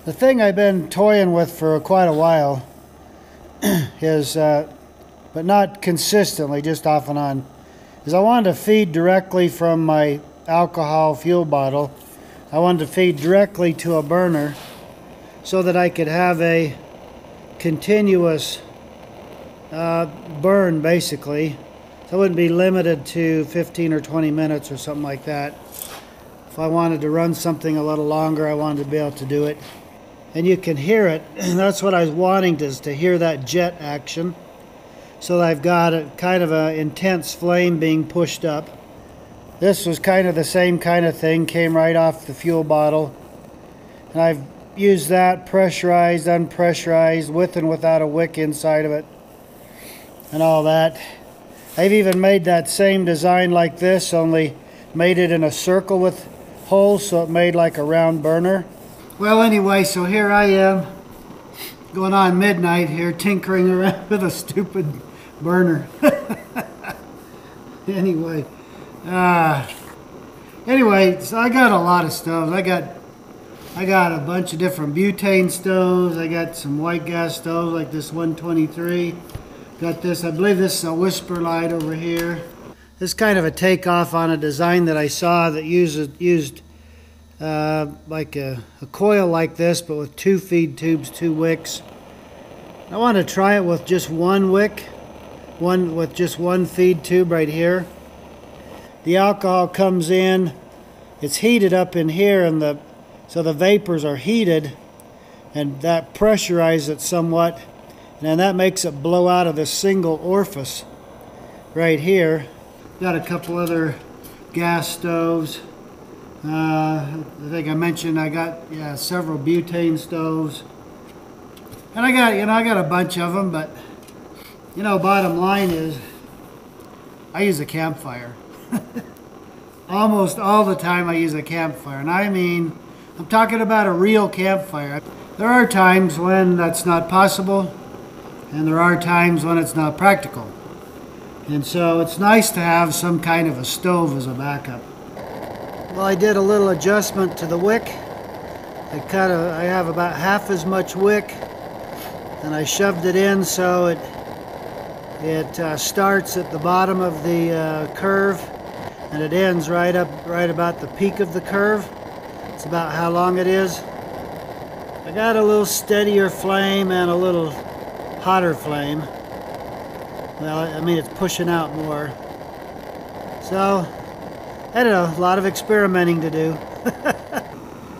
The thing I've been toying with for quite a while is, but not consistently, just off and on, is I wanted to feed directly from my alcohol fuel bottle. I wanted to feed directly to a burner so that I could have a continuous burn, basically. So I wouldn't be limited to 15 or 20 minutes or something like that. If I wanted to run something a little longer, I wanted to be able to do it. And you can hear it, and that's what I was wanting, is to hear that jet action. So I've got a kind of an intense flame being pushed up. This was kind of the same kind of thing, came right off the fuel bottle. And I've used that pressurized, unpressurized, with and without a wick inside of it, and all that. I've even made that same design like this, only made it in a circle with holes, so it made like a round burner. Well, anyway, so here I am, going on midnight here, tinkering around with a stupid burner. Anyway, so I got a lot of stoves. I got a bunch of different butane stoves. I got some white gas stoves like this 123. Got this, I believe this is a Whisper Light over here. This is kind of a takeoff on a design that I saw that used like a coil like this, but with 2 feed tubes, 2 wicks. I want to try it with just 1 wick, with just 1 feed tube right here. The alcohol comes in, it's heated up in here, and so the vapors are heated, and that pressurizes it somewhat, and then that makes it blow out of this single orifice right here. Got a couple other gas stoves. I think I mentioned I got several butane stoves, and I got a bunch of them. But bottom line is, I use a campfire. Almost all the time I use a campfire, and I mean, I'm talking about a real campfire. There are times when that's not possible, and there are times when it's not practical, and so it's nice to have some kind of a stove as a backup. Well, I did a little adjustment to the wick. I have about half as much wick, and I shoved it in so it starts at the bottom of the curve, and it ends right about the peak of the curve. It's about how long it is. I got a little steadier flame and a little hotter flame. Well, I mean, it's pushing out more. So, I don't know, a lot of experimenting to do.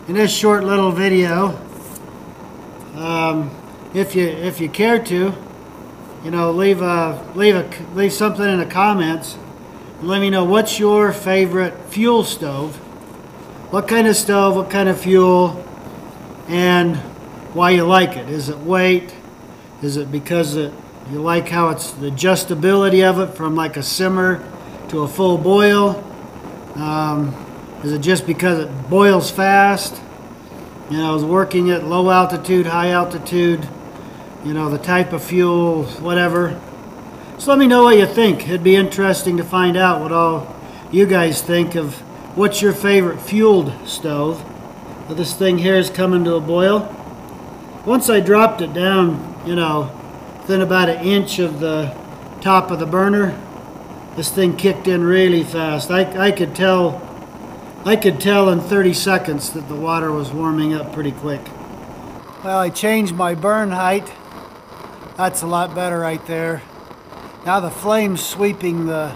In this short little video, if you care to, leave something in the comments. And let me know, what's your favorite fuel stove? What kind of stove, what kind of fuel, and why you like it. Is it weight? Is it because you like how it's the adjustability of it from like a simmer to a full boil? Is it just because it boils fast? I was working at low altitude, high altitude, the type of fuel, whatever. So let me know what you think. It'd be interesting to find out what all you guys think of what's your favorite fueled stove. Well, this thing here is coming to a boil. Once I dropped it down, within about 1 inch of the top of the burner, this thing kicked in really fast. I could tell in 30 seconds that the water was warming up pretty quick. Well, I changed my burn height. That's a lot better right there. Now the flame's sweeping the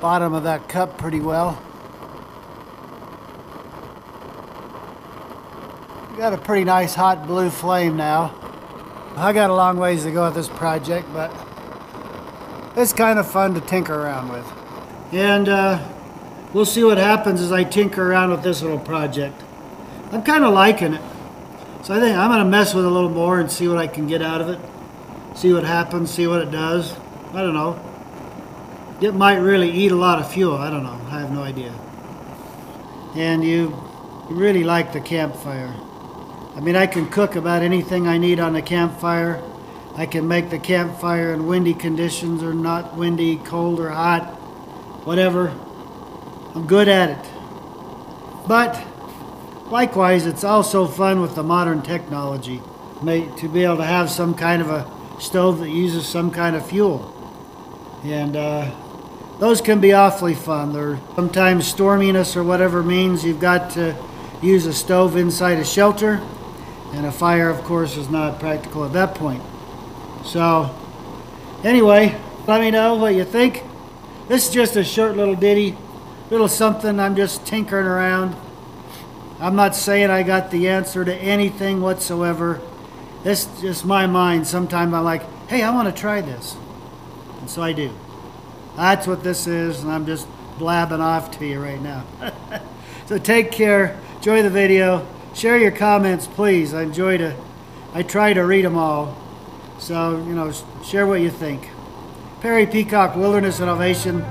bottom of that cup pretty well. Got a pretty nice hot blue flame now. I got a long ways to go with this project, but it's kind of fun to tinker around with. And we'll see what happens as I tinker around with this little project. I'm kind of liking it. So I think I'm going to mess with it a little more and see what I can get out of it. See what happens, see what it does. I don't know. It might really eat a lot of fuel. I don't know. I have no idea. And you really like the campfire. I mean, I can cook about anything I need on the campfire. I can make the campfire in windy conditions or not windy, cold or hot, whatever. I'm good at it. But Likewise, it's also fun with the modern technology to be able to have some kind of a stove that uses some kind of fuel. And those can be awfully fun. They're sometimes storminess or whatever means you've got to use a stove inside a shelter, and a fire, of course, is not practical at that point. So anyway, let me know what you think. This is just a short little ditty, little something. I'm just tinkering around. I'm not saying I got the answer to anything whatsoever. This is just my mind. Sometimes I'm like, hey, I want to try this. And so I do. That's what this is, and I'm just blabbing off to you right now. So take care. Enjoy the video. Share your comments, please. I try to read them all. So, share what you think. Perry Peacock Wilderness Innovation.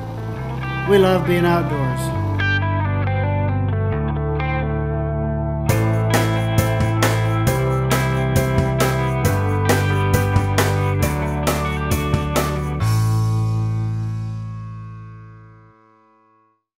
We love being outdoors.